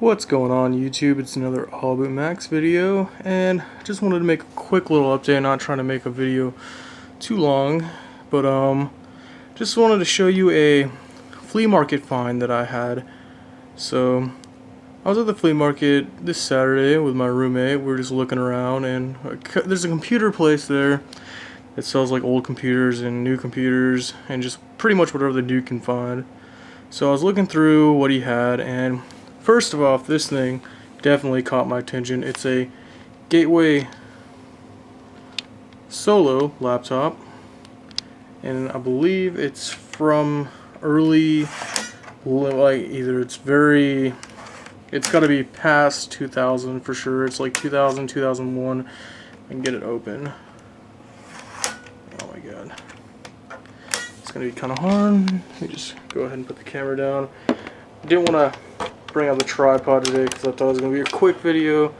What's going on YouTube? It's another All About Max video, and I just wanted to make a quick little update. Not trying to make a video too long, but just wanted to show you a flea market find that I had. So I was at the flea market this Saturday with my roommate. We were just looking around, and there's a computer place there that sells like old computers and new computers and just pretty much whatever the dude can find. So I was looking through what he had, and first of all, this thing definitely caught my attention. It's a Gateway Solo laptop, and I believe it's from early, like it's got to be past 2000 for sure. It's like 2000, 2001. I can get it open. Oh my god. It's going to be kind of hard. Let me just go ahead and put the camera down. I didn't want to bring out the tripod today because I thought it was going to be a quick video,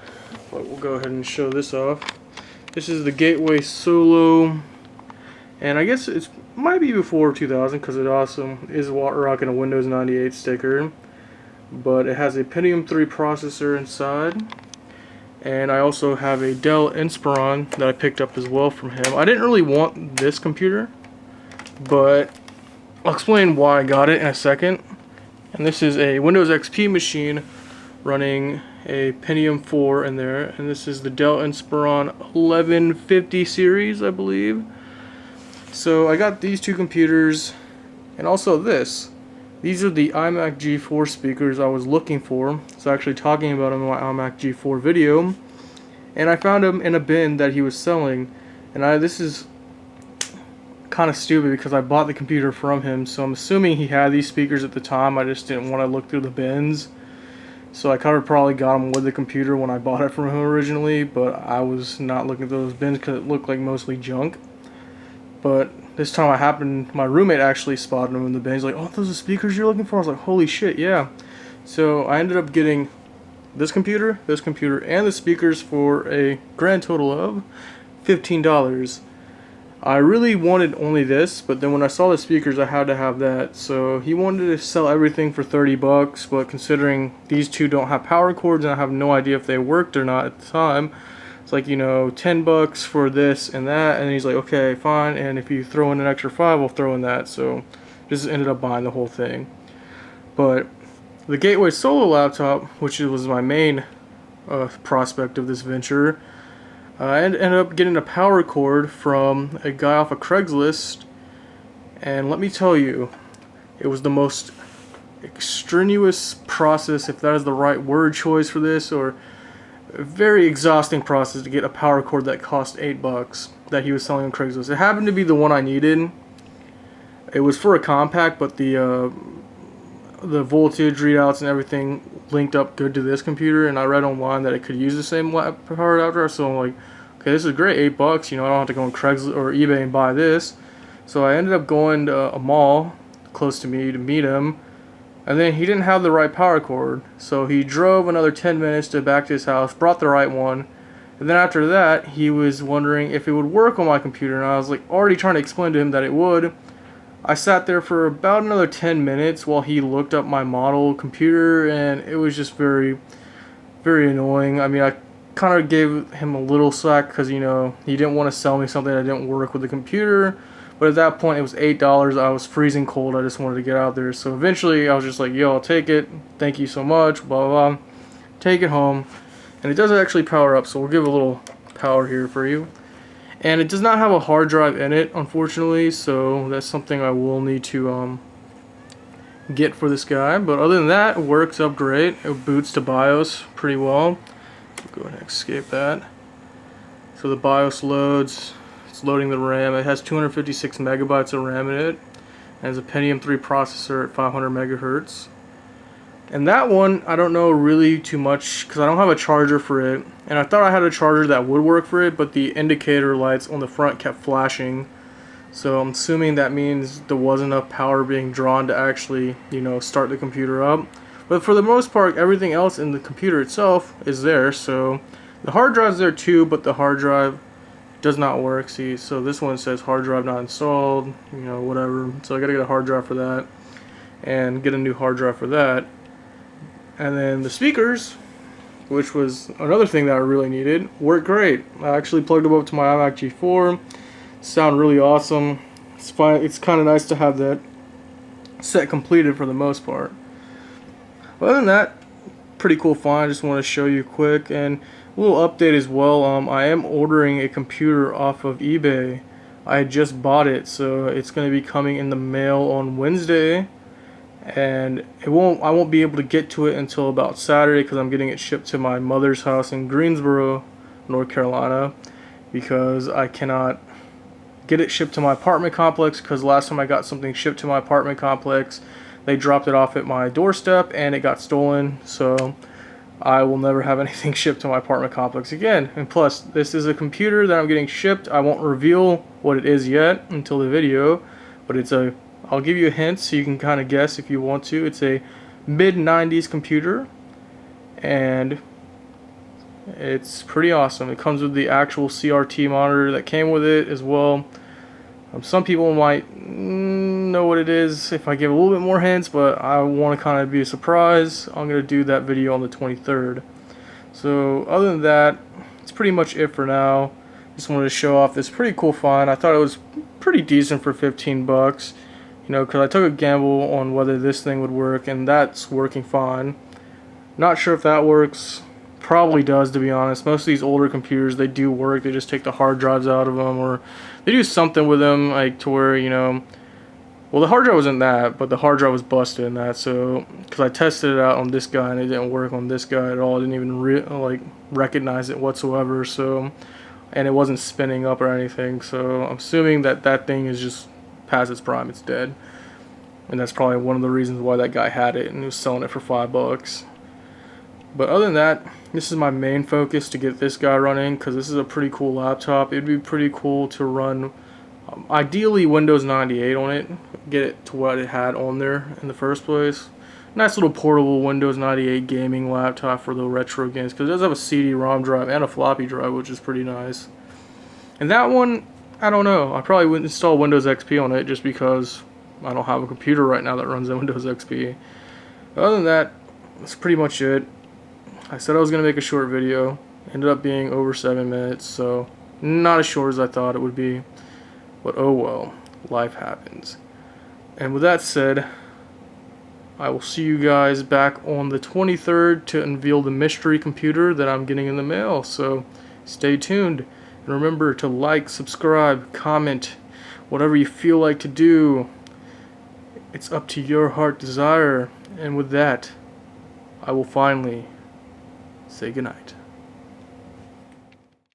but we'll go ahead and show this off. This is the Gateway Solo, and I guess it might be before 2000 because it also is rocking a Windows 98 sticker, but it has a Pentium 3 processor inside, and I also have a Dell Inspiron that I picked up as well from him. I didn't really want this computer, but I'll explain why I got it in a second. And this is a Windows XP machine running a Pentium 4 in there, and this is the Dell Inspiron 1150 series, I believe. So I got these two computers, and also this. These are the iMac G4 speakers I was looking for. So actually talking about them in my iMac G4 video, and I found them in a bin that he was selling. And this is kind of stupid because I bought the computer from him, so I'm assuming he had these speakers at the time. I just didn't want to look through the bins, so I kind of probably got them with the computer when I bought it from him originally, but I was not looking through those bins because it looked like mostly junk. But this time my roommate actually spotted them in the bin. He's like, "Oh, those are speakers you're looking for?" I was like, "Holy shit, yeah." So I ended up getting this computer, and the speakers for a grand total of $15. I really wanted only this, but then when I saw the speakers, I had to have that. So he wanted to sell everything for 30 bucks, but considering these two don't have power cords and I have no idea if they worked or not at the time, it's like, 10 bucks for this and that. And he's like, okay, fine, and if you throw in an extra 5, I'll throw in that. So just ended up buying the whole thing. But the Gateway Solo laptop, which was my main prospect of this venture, I ended up getting a power cord from a guy off of Craigslist, and let me tell you, it was the most extraneous process, if that is the right word choice for this, or a very exhausting process to get a power cord that cost $8 that he was selling on Craigslist. It happened to be the one I needed. It was for a compact, but the voltage readouts and everything linked up good to this computer, and I read online that it could use the same power adapter, so I'm like, okay, this is great, $8, I don't have to go on Craigslist or eBay and buy this. So I ended up going to a mall close to me to meet him, and then he didn't have the right power cord, so he drove another 10 minutes back to his house, brought the right one, and then after that he was wondering if it would work on my computer, and I was like already trying to explain to him that it would. I sat there for about another 10 minutes while he looked up my model computer, and it was just very, very annoying. I mean, I kind of gave him a little slack because, he didn't want to sell me something that didn't work with the computer. But at that point, it was $8. I was freezing cold. I just wanted to get out there. So eventually, I was just like, yo, I'll take it. Thank you so much. Blah, blah, blah. Take it home. And it does actually power up, so we'll give a little power here for you. And it does not have a hard drive in it, unfortunately, so that's something I will need to get for this guy. But other than that, it works up great. It boots to BIOS pretty well. Go ahead and escape that. So the BIOS loads. It's loading the RAM. It has 256 megabytes of RAM in it. And has a Pentium 3 processor at 500 megahertz. And that one, I don't know really too much because I don't have a charger for it. And I thought I had a charger that would work for it, but the indicator lights on the front kept flashing. So I'm assuming that means there wasn't enough power being drawn to actually, start the computer up. But for the most part, everything else in the computer itself is there. So the hard drive's there too, but the hard drive does not work. See, so this one says hard drive not installed, whatever. So I gotta get a hard drive for that and get a new hard drive for that. And then the speakers, which was another thing that I really needed, worked great. I actually plugged them up to my iMac G4. Sound really awesome. It's fine. It's kind of nice to have that set completed for the most part. Other than that, pretty cool find. Just want to show you quick, and a little update as well. I am ordering a computer off of eBay. I had just bought it, so it's going to be coming in the mail on Wednesday, and I won't be able to get to it until about Saturday because I'm getting it shipped to my mother's house in Greensboro, North Carolina, because I cannot get it shipped to my apartment complex, because last time I got something shipped to my apartment complex, they dropped it off at my doorstep and it got stolen. So I will never have anything shipped to my apartment complex again. And plus, this is a computer that I'm getting shipped. I won't reveal what it is yet until the video, but I'll give you a hint so you can kind of guess if you want to. It's a mid-90s computer, and it's pretty awesome. It comes with the actual CRT monitor that came with it as well. Some people might know what it is if I give a little bit more hints, but I want to kind of be a surprise. I'm going to do that video on the 23rd. So other than that, it's pretty much it for now. Just wanted to show off this pretty cool find. I thought it was pretty decent for 15 bucks. You know, because I took a gamble on whether this thing would work, and that's working fine. Not sure if that works. Probably does, to be honest. Most of these older computers, they do work. They just take the hard drives out of them, or they do something with them, like to where, you know, well, the hard drive wasn't that, but the hard drive was busted in that. So because I tested it out on this guy and it didn't work on this guy at all. I didn't even recognize it whatsoever. So, and it wasn't spinning up or anything. So I'm assuming that that thing is just past its prime. It's dead, and that's probably one of the reasons why that guy had it and he was selling it for $5. But other than that, this is my main focus, to get this guy running, because this is a pretty cool laptop. It'd be pretty cool to run, ideally, Windows 98 on it. Get it to what it had on there in the first place. Nice little portable Windows 98 gaming laptop for the retro games, because it does have a CD-ROM drive and a floppy drive, which is pretty nice. And that one, I don't know. I probably wouldn't install Windows XP on it just because I don't have a computer right now that runs Windows XP. But other than that, that's pretty much it. I said I was going to make a short video. Ended up being over 7 minutes, so not as short as I thought it would be. But oh well, life happens. And with that said, I will see you guys back on the 23rd to unveil the mystery computer that I'm getting in the mail. So stay tuned. And remember to like, subscribe, comment, whatever you feel like to do. It's up to your heart desire. And with that, I will finally say goodnight.